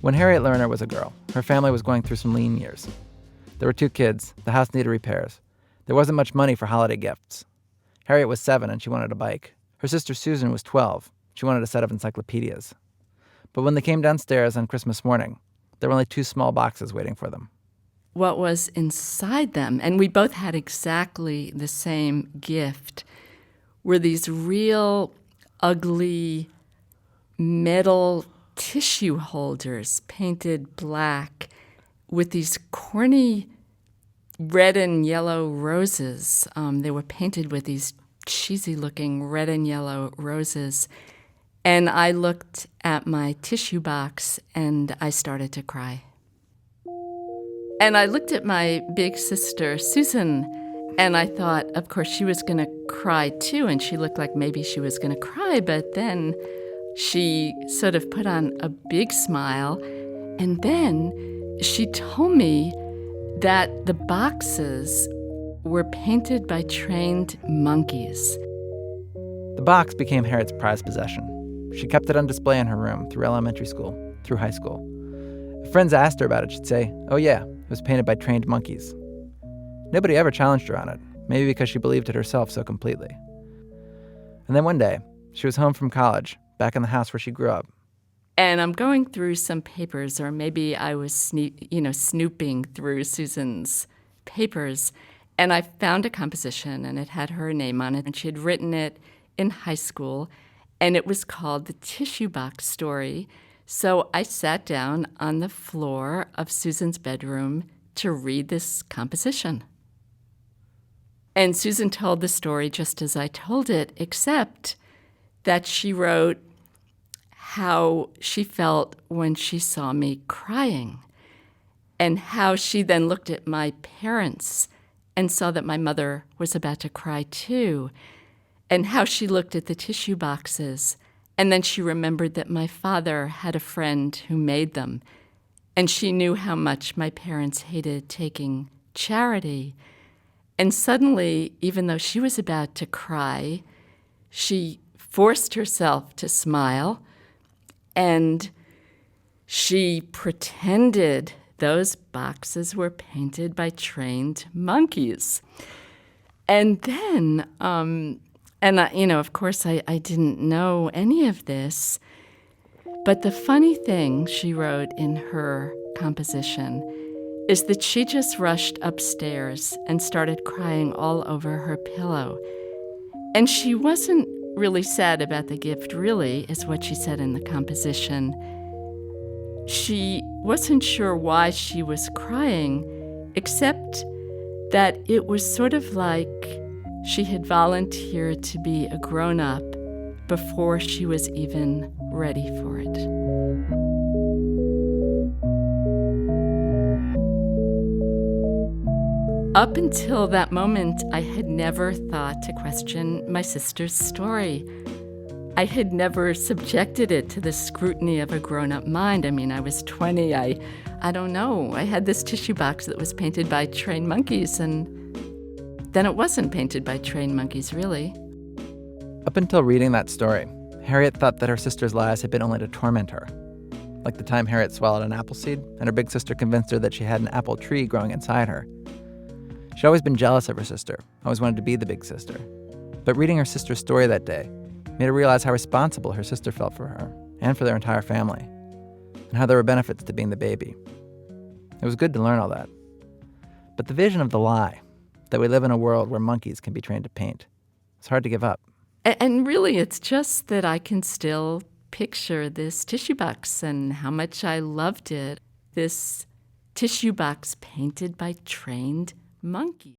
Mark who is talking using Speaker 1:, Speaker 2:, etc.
Speaker 1: When Harriet Lerner was a girl, her family was going through some lean years. There were 2 kids, the house needed repairs. There wasn't much money for holiday gifts. Harriet was 7 and she wanted a bike. Her sister Susan was 12. She wanted a set of encyclopedias. But when they came downstairs on Christmas morning, there were only 2 small boxes waiting for them.
Speaker 2: What was inside them, and we both had exactly the same gift, were these real ugly metal tissue holders painted black with these corny red and yellow roses. They were painted with these cheesy-looking red and yellow roses. And I looked at my tissue box and I started to cry. And I looked at my big sister, Susan, and I thought, of course, she was going to cry too, and she looked like maybe she was going to cry, but then she sort of put on a big smile, and then she told me that the boxes were painted by trained monkeys.
Speaker 1: The box became Harriet's prized possession. She kept it on display in her room through elementary school, through high school. If friends asked her about it, she'd say, "Oh yeah, it was painted by trained monkeys." Nobody ever challenged her on it, maybe because she believed it herself so completely. And then one day, she was home from college, back in the house where she grew up.
Speaker 2: And I'm going through some papers, or maybe I was snooping through Susan's papers, and I found a composition, and it had her name on it, and she had written it in high school, and it was called The Tissue Box Story. So I sat down on the floor of Susan's bedroom to read this composition. And Susan told the story just as I told it, except that she wrote how she felt when she saw me crying, and how she then looked at my parents and saw that my mother was about to cry too, and how she looked at the tissue boxes, and then she remembered that my father had a friend who made them, and she knew how much my parents hated taking charity. And suddenly, even though she was about to cry, she forced herself to smile, and she pretended those boxes were painted by trained monkeys. And then, of course, I didn't know any of this, but the funny thing she wrote in her composition is that she just rushed upstairs and started crying all over her pillow. And she wasn't really sad about the gift, really, is what she said in the composition. She wasn't sure why she was crying, except that it was sort of like she had volunteered to be a grown-up before she was even ready for it. Up until that moment, I had never thought to question my sister's story. I had never subjected it to the scrutiny of a grown-up mind. I mean, I was 20. I don't know. I had this tissue box that was painted by trained monkeys, and then it wasn't painted by trained monkeys, really.
Speaker 1: Up until reading that story, Harriet thought that her sister's lies had been only to torment her. Like the time Harriet swallowed an apple seed, and her big sister convinced her that she had an apple tree growing inside her. She'd always been jealous of her sister, always wanted to be the big sister. But reading her sister's story that day made her realize how responsible her sister felt for her and for their entire family, and how there were benefits to being the baby. It was good to learn all that. But the vision of the lie, that we live in a world where monkeys can be trained to paint, it's hard to give up.
Speaker 2: And really, it's just that I can still picture this tissue box and how much I loved it. This tissue box painted by trained monkeys.